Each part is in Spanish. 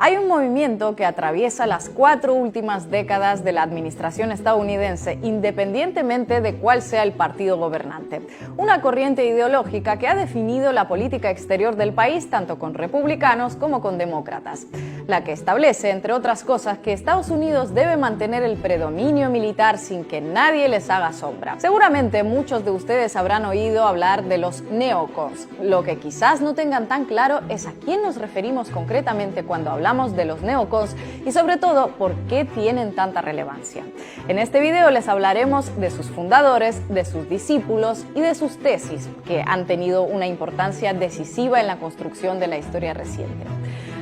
Hay un movimiento que atraviesa las 4 últimas décadas de la administración estadounidense, independientemente de cuál sea el partido gobernante. Una corriente ideológica que ha definido la política exterior del país tanto con republicanos como con demócratas. La que establece, entre otras cosas, que Estados Unidos debe mantener el predominio militar sin que nadie les haga sombra. Seguramente muchos de ustedes habrán oído hablar de los neocons. Lo que quizás no tengan tan claro es a quién nos referimos concretamente cuando hablamos de los neocons y sobre todo por qué tienen tanta relevancia. En este video les hablaremos de sus fundadores, de sus discípulos y de sus tesis, que han tenido una importancia decisiva en la construcción de la historia reciente.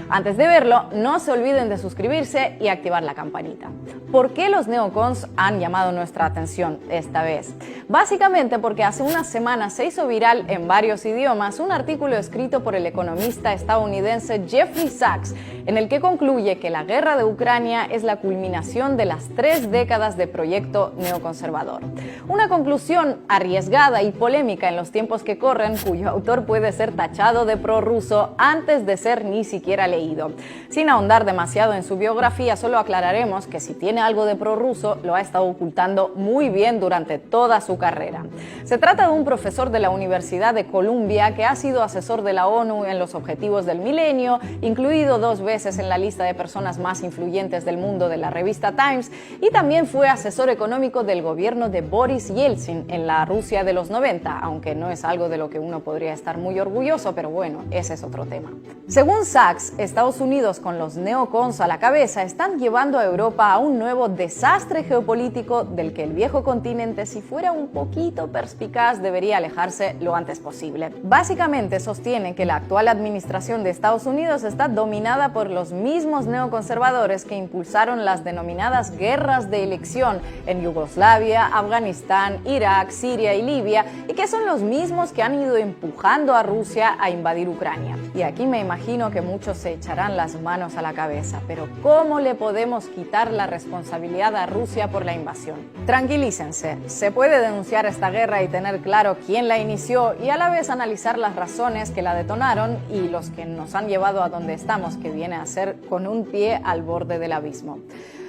Antes de verlo, no se olviden de suscribirse y activar la campanita. ¿Por qué los neocons han llamado nuestra atención esta vez? Básicamente porque hace unas semanas se hizo viral en varios idiomas un artículo escrito por el economista estadounidense Jeffrey Sachs, en el que concluye que la guerra de Ucrania es la culminación de las 3 décadas de proyecto neoconservador. Una conclusión arriesgada y polémica en los tiempos que corren, cuyo autor puede ser tachado de prorruso antes de ser ni siquiera leído. Sin ahondar demasiado en su biografía, solo aclararemos que si tiene algo de prorruso, lo ha estado ocultando muy bien durante toda su carrera. Se trata de un profesor de la Universidad de Columbia que ha sido asesor de la ONU en los Objetivos del Milenio, incluido 2 veces en la lista de personas más influyentes del mundo de la revista Times, y también fue asesor económico del gobierno de Boris Yeltsin en la Rusia de los 90, aunque no es algo de lo que uno podría estar muy orgulloso, pero bueno, ese es otro tema. Según Sachs, Estados Unidos, con los neocons a la cabeza, están llevando a Europa a un nuevo desastre geopolítico del que el viejo continente, si fuera un poquito perspicaz, debería alejarse lo antes posible. Básicamente sostiene que la actual administración de Estados Unidos está dominada por los mismos neoconservadores que impulsaron las denominadas guerras de elección en Yugoslavia, Afganistán, Irak, Siria y Libia, y que son los mismos que han ido empujando a Rusia a invadir Ucrania. Y aquí me imagino que muchos se echarán las manos a la cabeza, pero ¿cómo le podemos quitar la responsabilidad a Rusia por la invasión? Tranquilícense, se puede denunciar esta guerra y tener claro quién la inició y a la vez analizar las razones que la detonaron y los que nos han llevado a donde estamos, que viene a ser con un pie al borde del abismo.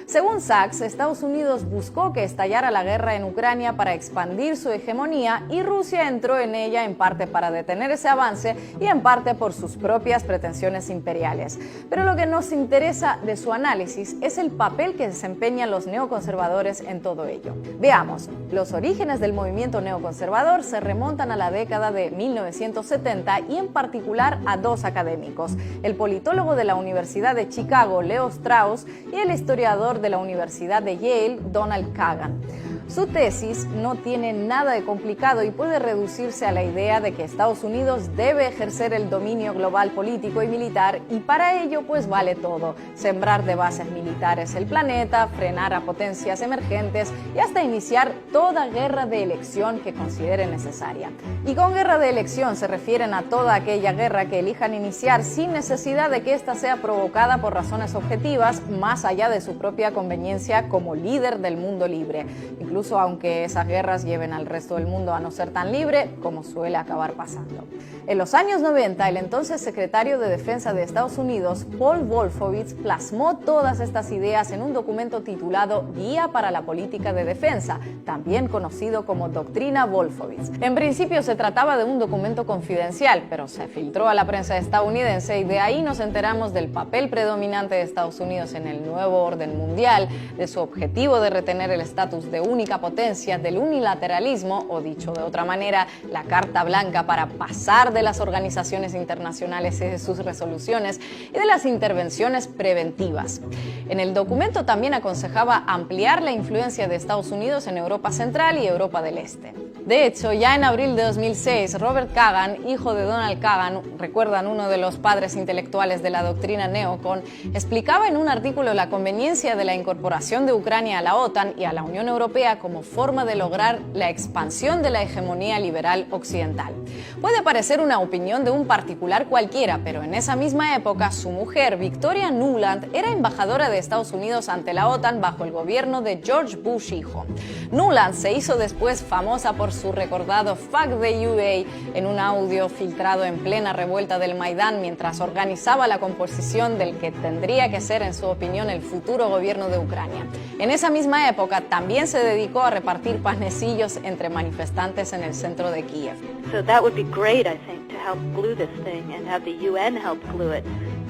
Según Sachs, Estados Unidos buscó que estallara la guerra en Ucrania para expandir su hegemonía y Rusia entró en ella en parte para detener ese avance y en parte por sus propias pretensiones imperiales. Pero lo que nos interesa de su análisis es el papel que desempeñan los neoconservadores en todo ello. Veamos, los orígenes del movimiento neoconservador se remontan a la década de 1970 y en particular a 2 académicos, el politólogo de la Universidad de Chicago, Leo Strauss, y el historiador de la Universidad de Yale, Donald Kagan. Su tesis no tiene nada de complicado y puede reducirse a la idea de que Estados Unidos debe ejercer el dominio global político y militar y para ello pues vale todo, sembrar de bases militares el planeta, frenar a potencias emergentes y hasta iniciar toda guerra de elección que considere necesaria. Y con guerra de elección se refieren a toda aquella guerra que elijan iniciar sin necesidad de que ésta sea provocada por razones objetivas más allá de su propia conveniencia como líder del mundo libre. Incluso aunque esas guerras lleven al resto del mundo a no ser tan libre, como suele acabar pasando. En los años 90, el entonces secretario de Defensa de Estados Unidos, Paul Wolfowitz, plasmó todas estas ideas en un documento titulado Guía para la Política de Defensa, también conocido como Doctrina Wolfowitz. En principio se trataba de un documento confidencial, pero se filtró a la prensa estadounidense y de ahí nos enteramos del papel predominante de Estados Unidos en el nuevo orden mundial, de su objetivo de retener el estatus de única potencia, del unilateralismo, o dicho de otra manera, la carta blanca para pasar de las organizaciones internacionales y de sus resoluciones y de las intervenciones preventivas. En el documento también aconsejaba ampliar la influencia de Estados Unidos en Europa Central y Europa del Este. De hecho, ya en abril de 2006, Robert Kagan, hijo de Donald Kagan, recuerdan uno de los padres intelectuales de la doctrina neocon, explicaba en un artículo la conveniencia de la incorporación de Ucrania a la OTAN y a la Unión Europea idea como forma de lograr la expansión de la hegemonía liberal occidental. Puede parecer una opinión de un particular cualquiera, pero en esa misma época su mujer, Victoria Nuland, era embajadora de Estados Unidos ante la OTAN bajo el gobierno de George Bush hijo. Nuland se hizo después famosa por su recordado "Fuck the UA" en un audio filtrado en plena revuelta del Maidán mientras organizaba la composición del que tendría que ser, en su opinión, el futuro gobierno de Ucrania. En esa misma época también se dedicó a repartir panecillos entre manifestantes en el centro de Kiev. So that would be great, I think, to help glue this thing and have the UN help glue it.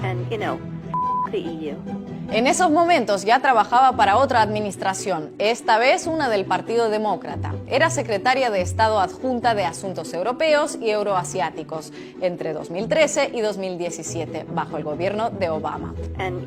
And, the EU. En esos momentos ya trabajaba para otra administración, esta vez una del Partido Demócrata. Era secretaria de Estado adjunta de Asuntos Europeos y Euroasiáticos entre 2013 y 2017, bajo el gobierno de Obama. And,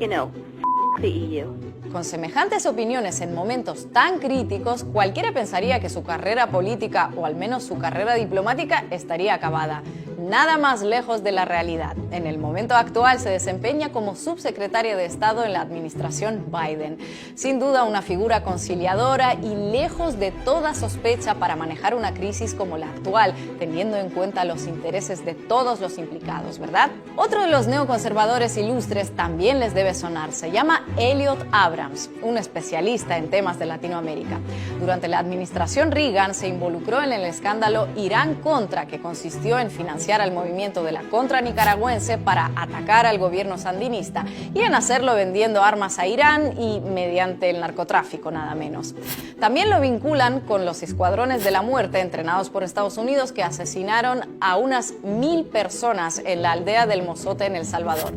the EU. Con semejantes opiniones en momentos tan críticos, cualquiera pensaría que su carrera política, o al menos su carrera diplomática, estaría acabada. Nada más lejos de la realidad. En el momento actual se desempeña como subsecretaria de Estado en la administración Biden. Sin duda una figura conciliadora y lejos de toda sospecha para manejar una crisis como la actual, teniendo en cuenta los intereses de todos los implicados, ¿verdad? Otro de los neoconservadores ilustres también les debe sonar. Se llama Elliot Abrams, un especialista en temas de Latinoamérica. Durante la administración Reagan se involucró en el escándalo Irán-Contra, que consistió en financiar al movimiento de la Contra nicaragüense para atacar al gobierno sandinista, y en hacerlo vendiendo armas a Irán y mediante el narcotráfico, nada menos. También lo vinculan con los escuadrones de la muerte entrenados por Estados Unidos que asesinaron a unas 1000 personas en la aldea del Mozote en El Salvador.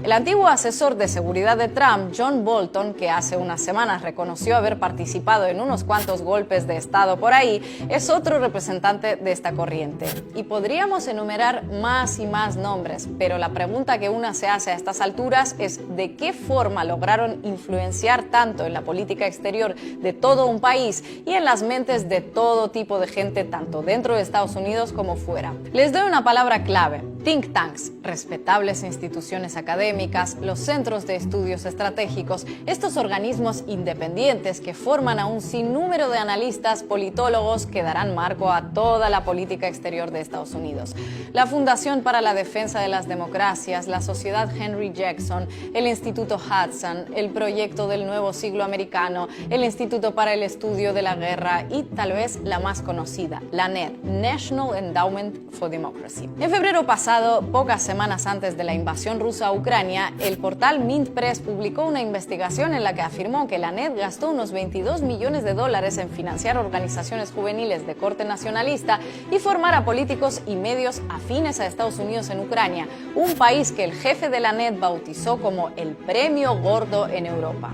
El antiguo asesor de seguridad de Trump, John Bolton, que hace unas semanas reconoció haber participado en unos cuantos golpes de Estado por ahí, es otro representante de esta corriente. Y podríamos enumerar más y más nombres, pero la pregunta que una se hace a estas alturas es ¿de qué forma lograron influenciar tanto en la política exterior de todo un país y en las mentes de todo tipo de gente, tanto dentro de Estados Unidos como fuera? Les doy una palabra clave: think tanks, respetables instituciones académicas, los centros de estudios estratégicos, estos organismos independientes que forman a un sinnúmero de analistas, politólogos que darán marco a toda la política exterior de Estados Unidos. La Fundación para la Defensa de las Democracias, la Sociedad Henry Jackson, el Instituto Hudson, el Proyecto del Nuevo Siglo Americano, el Instituto para el Estudio de la Guerra y tal vez la más conocida, la NED, National Endowment for Democracy. En febrero pasado, pocas semanas antes de la invasión rusa a Ucrania, el portal Mint Press publicó una investigación en la que afirmó que la NED gastó unos $22 millones en financiar organizaciones juveniles de corte nacionalista y formar a políticos y medios afines a Estados Unidos en Ucrania, un país que el jefe de la NED bautizó como el premio gordo en Europa.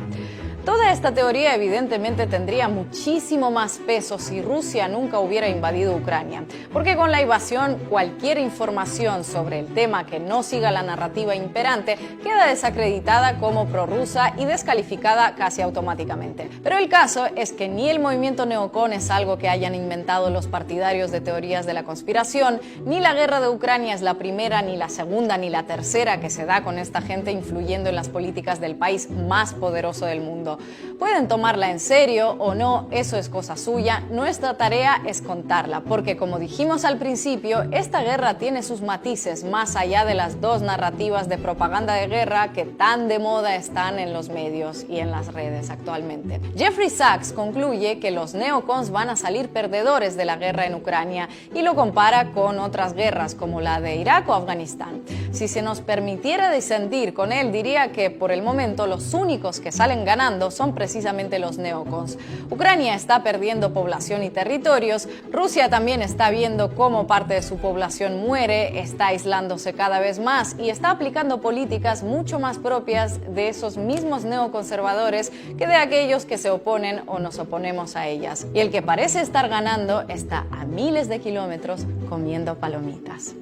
Toda esta teoría evidentemente tendría muchísimo más peso si Rusia nunca hubiera invadido Ucrania, porque con la invasión cualquier información sobre el tema que no siga la narrativa imperante queda desacreditada como prorrusa y descalificada casi automáticamente. Pero el caso es que ni el movimiento neocon es algo que hayan inventado los partidarios de teorías de la conspiración, ni la guerra de Ucrania es la primera, ni la segunda, ni la tercera que se da con esta gente influyendo en las políticas del país más poderoso del mundo. Pueden tomarla en serio o no, eso es cosa suya. Nuestra tarea es contarla, porque como dijimos al principio, esta guerra tiene sus matices más allá de las dos narrativas de propaganda de guerra que tan de moda están en los medios y en las redes actualmente. Jeffrey Sachs concluye que los neocons van a salir perdedores de la guerra en Ucrania y lo compara con otras guerras como la de Irak o Afganistán. Si se nos permitiera disentir con él, diría que por el momento los únicos que salen ganando son precisamente los neocons. Ucrania está perdiendo población y territorios, Rusia también está viendo cómo parte de su población muere, está aislándose cada vez más y está aplicando políticas mucho más propias de esos mismos neoconservadores que de aquellos que se oponen o nos oponemos a ellas. Y el que parece estar ganando está a miles de kilómetros comiendo palomitas.